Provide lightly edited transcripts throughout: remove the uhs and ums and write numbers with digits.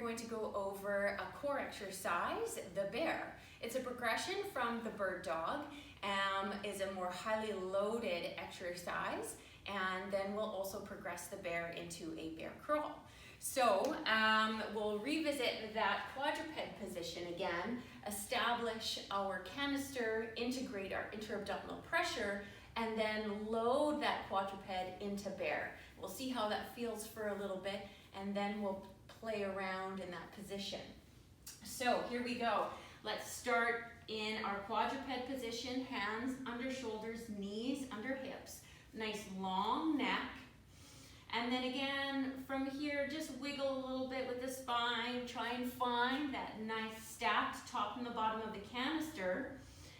going to go over a core exercise, the bear. It's a progression from the bird dog, is a more highly loaded exercise, and then we'll also progress the bear into a bear crawl. So we'll revisit that quadruped position again, establish our canister, integrate our intra-abdominal pressure, and then load that quadruped into bear. We'll see how that feels for a little bit, and then we'll play around in that position. So here we go. Let's start in our quadruped position, hands under shoulders, knees under hips, nice long neck. And then again, from here, just wiggle a little bit with the spine. Try and find that nice stacked top and the bottom of the canister,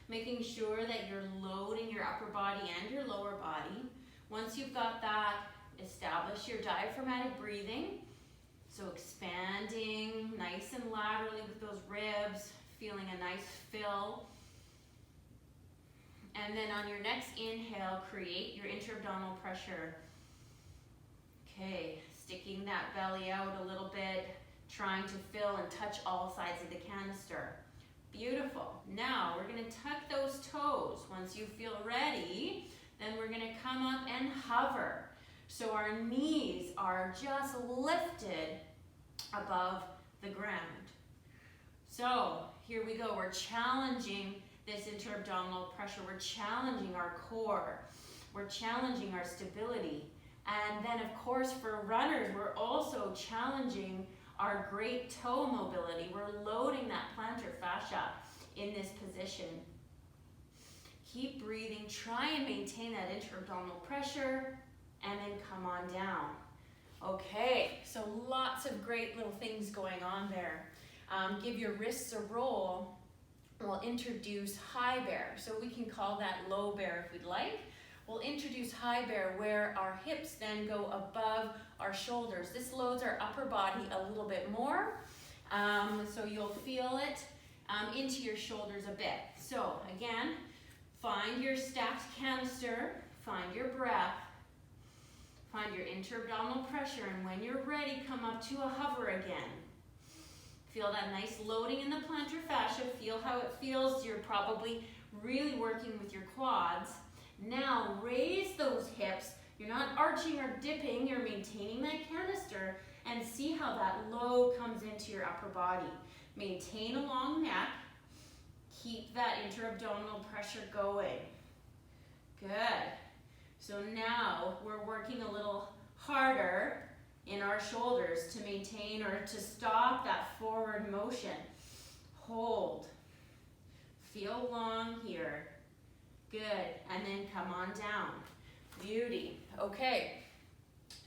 making sure that you're loading your upper body and your lower body. Once you've got that, establish your diaphragmatic breathing. So expanding nice and laterally with those ribs, feeling a nice fill. And then on your next inhale, create your intra-abdominal pressure. Okay, sticking that belly out a little bit, trying to fill and touch all sides of the canister. Beautiful. Now we're going to tuck those toes. Once you feel ready, then we're going to come up and hover. So our knees are just lifted above the ground. So here we go. We're challenging this intra-abdominal pressure. We're challenging our core. We're challenging our stability. And then, of course, for runners, we're also challenging our great toe mobility. We're loading that plantar fascia in this position. Keep breathing. Try and maintain that intra-abdominal pressure, and then come on down. Okay, so lots of great little things going on there. Give your wrists a roll. We'll introduce high bear. So we can call that low bear if we'd like. We'll introduce high bear where our hips then go above our shoulders. This loads our upper body a little bit more. So you'll feel it into your shoulders a bit. So again, find your stacked canister, find your breath, find your intra-abdominal pressure, and when you're ready, come up to a hover again. Feel that nice loading in the plantar fascia. Feel how it feels. You're probably really working with your quads. Now raise those hips. You're not arching or dipping. You're maintaining that canister, and see how that load comes into your upper body. Maintain a long neck. Keep that intra-abdominal pressure going. Good. So now we're working a little harder in our shoulders to maintain or to stop that forward motion. Hold. Feel long here. Good. And then come on down. Beauty. Okay.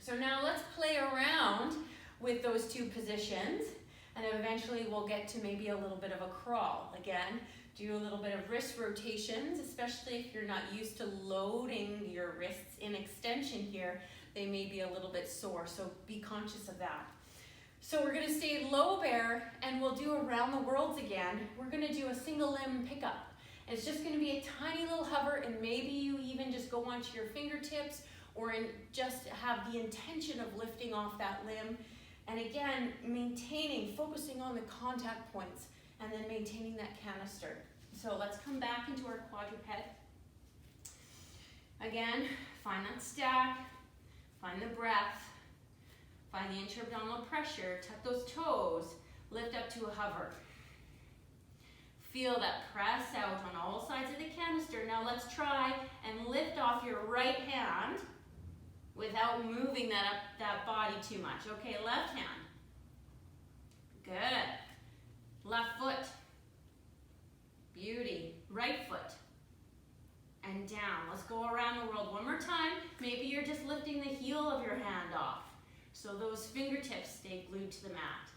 So now let's play around with those two positions, and eventually we'll get to maybe a little bit of a crawl. Again, do a little bit of wrist rotations, especially if you're not used to loading your wrists in extension here. They may be a little bit sore, so be conscious of that. So we're going to stay low bear, and we'll do around the worlds again. We're going to do a single limb pickup. And it's just going to be a tiny little hover, and maybe you even just go onto your fingertips or just have the intention of lifting off that limb. And again, maintaining, focusing on the contact points, and then maintaining that canister. So let's come back into our quadruped. Again, find that stack, find the breath, find the intra-abdominal pressure, tuck those toes, lift up to a hover. Feel that press out on all sides of the canister. Now let's try and lift off your right hand without moving that body too much. Okay, left hand. Good. Left foot. Beauty. Right foot. And down. Let's go around the world one more time. Maybe you're just lifting the heel of your hand off, so those fingertips stay glued to the mat.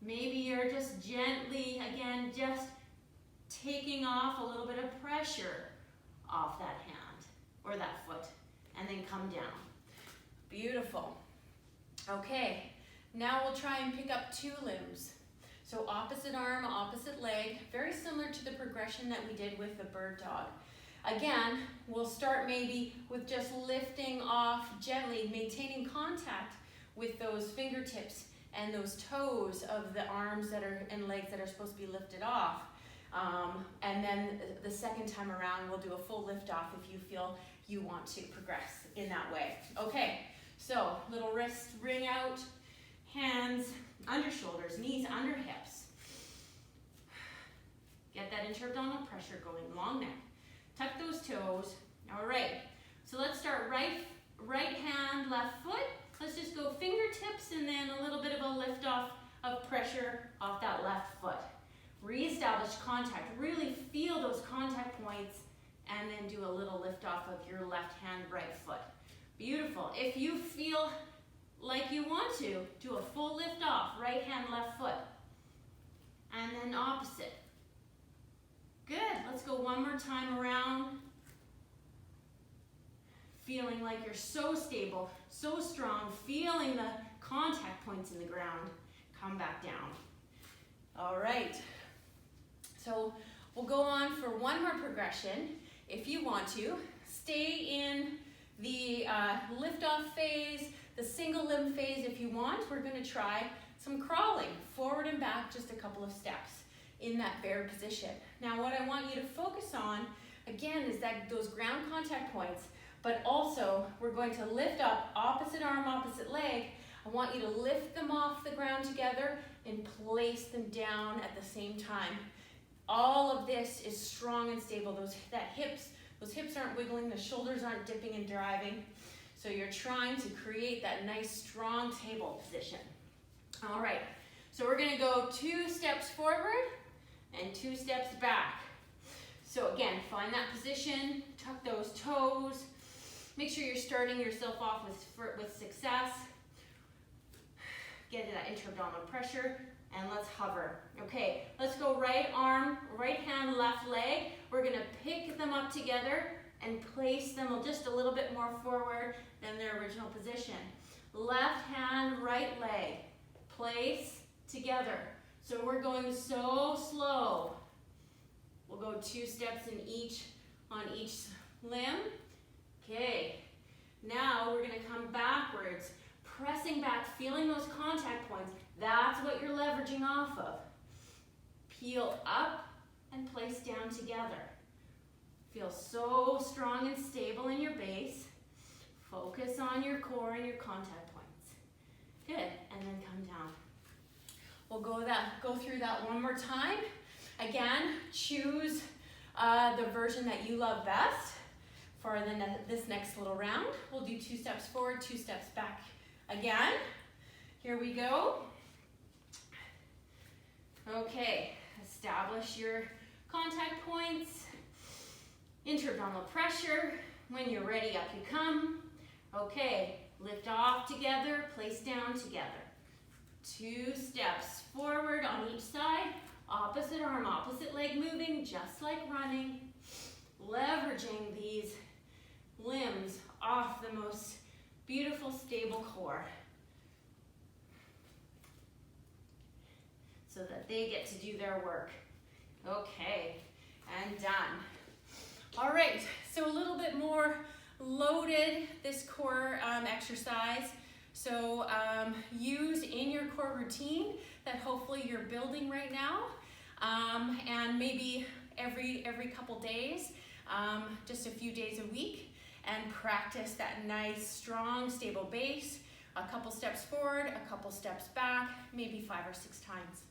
Maybe you're just gently, again, just taking off a little bit of pressure off that hand or that foot, and then come down. Beautiful. Okay, now we'll try and pick up two limbs. So opposite arm, opposite leg, very similar to the progression that we did with the bird dog. Again, we'll start maybe with just lifting off gently, maintaining contact with those fingertips, and those toes of the arms that are and legs that are supposed to be lifted off. And then the second time around, we'll do a full lift off if you feel you want to progress in that way. Okay, so little wrist ring out, hands under shoulders, knees under hips. Get that intra-abdominal pressure going, long neck. Tuck those toes. All right, so let's start right hand, left foot. Let's just go fingertips and then a little bit of a lift off of pressure off that left foot. Reestablish contact, really feel those contact points, and then do a little lift off of your left hand, right foot. Beautiful. If you feel like you want to, do a full lift off, right hand, left foot. And then opposite. Good, let's go one more time around. Feeling like you're so stable, so strong, feeling the contact points in the ground. Come back down. All right, so we'll go on for one more progression. If you want to, stay in the lift-off phase, the single limb phase if you want. We're gonna try some crawling, forward and back, just a couple of steps in that bear position. Now what I want you to focus on, again, is those ground contact points, but also we're going to lift up opposite arm, opposite leg. I want you to lift them off the ground together and place them down at the same time. All of this is strong and stable. Those hips aren't wiggling, the shoulders aren't dipping and driving. So you're trying to create that nice strong table position. All right, so we're gonna go 2 steps forward and 2 steps back. So again, find that position, tuck those toes. Make sure you're starting yourself off with success. Get that intra-abdominal pressure, and let's hover. Okay, let's go right arm, right hand, left leg. We're gonna pick them up together and place them just a little bit more forward than their original position. Left hand, right leg, place together. So we're going so slow. We'll go 2 steps on each limb. Okay, now we're gonna come backwards, pressing back, feeling those contact points. That's what you're leveraging off of. Peel up and place down together. Feel so strong and stable in your base. Focus on your core and your contact points. Good, and then come down. We'll go through that one more time. Again, choose the version that you love best for this next little round. We'll do 2 steps forward, 2 steps back. Again, here we go. Okay, establish your contact points, intra-abdominal pressure. When you're ready, up you come. Okay, lift off together, place down together. 2 steps forward on each side, opposite arm, opposite leg moving, just like running. Leveraging these limbs off the most beautiful, stable core so that they get to do their work. Okay, and done. All right, so a little bit more loaded, this core exercise. So use in your core routine that hopefully you're building right now, and maybe every couple days, just a few days a week, and practice that nice, strong, stable base. A couple steps forward, a couple steps back, maybe 5 or 6 times.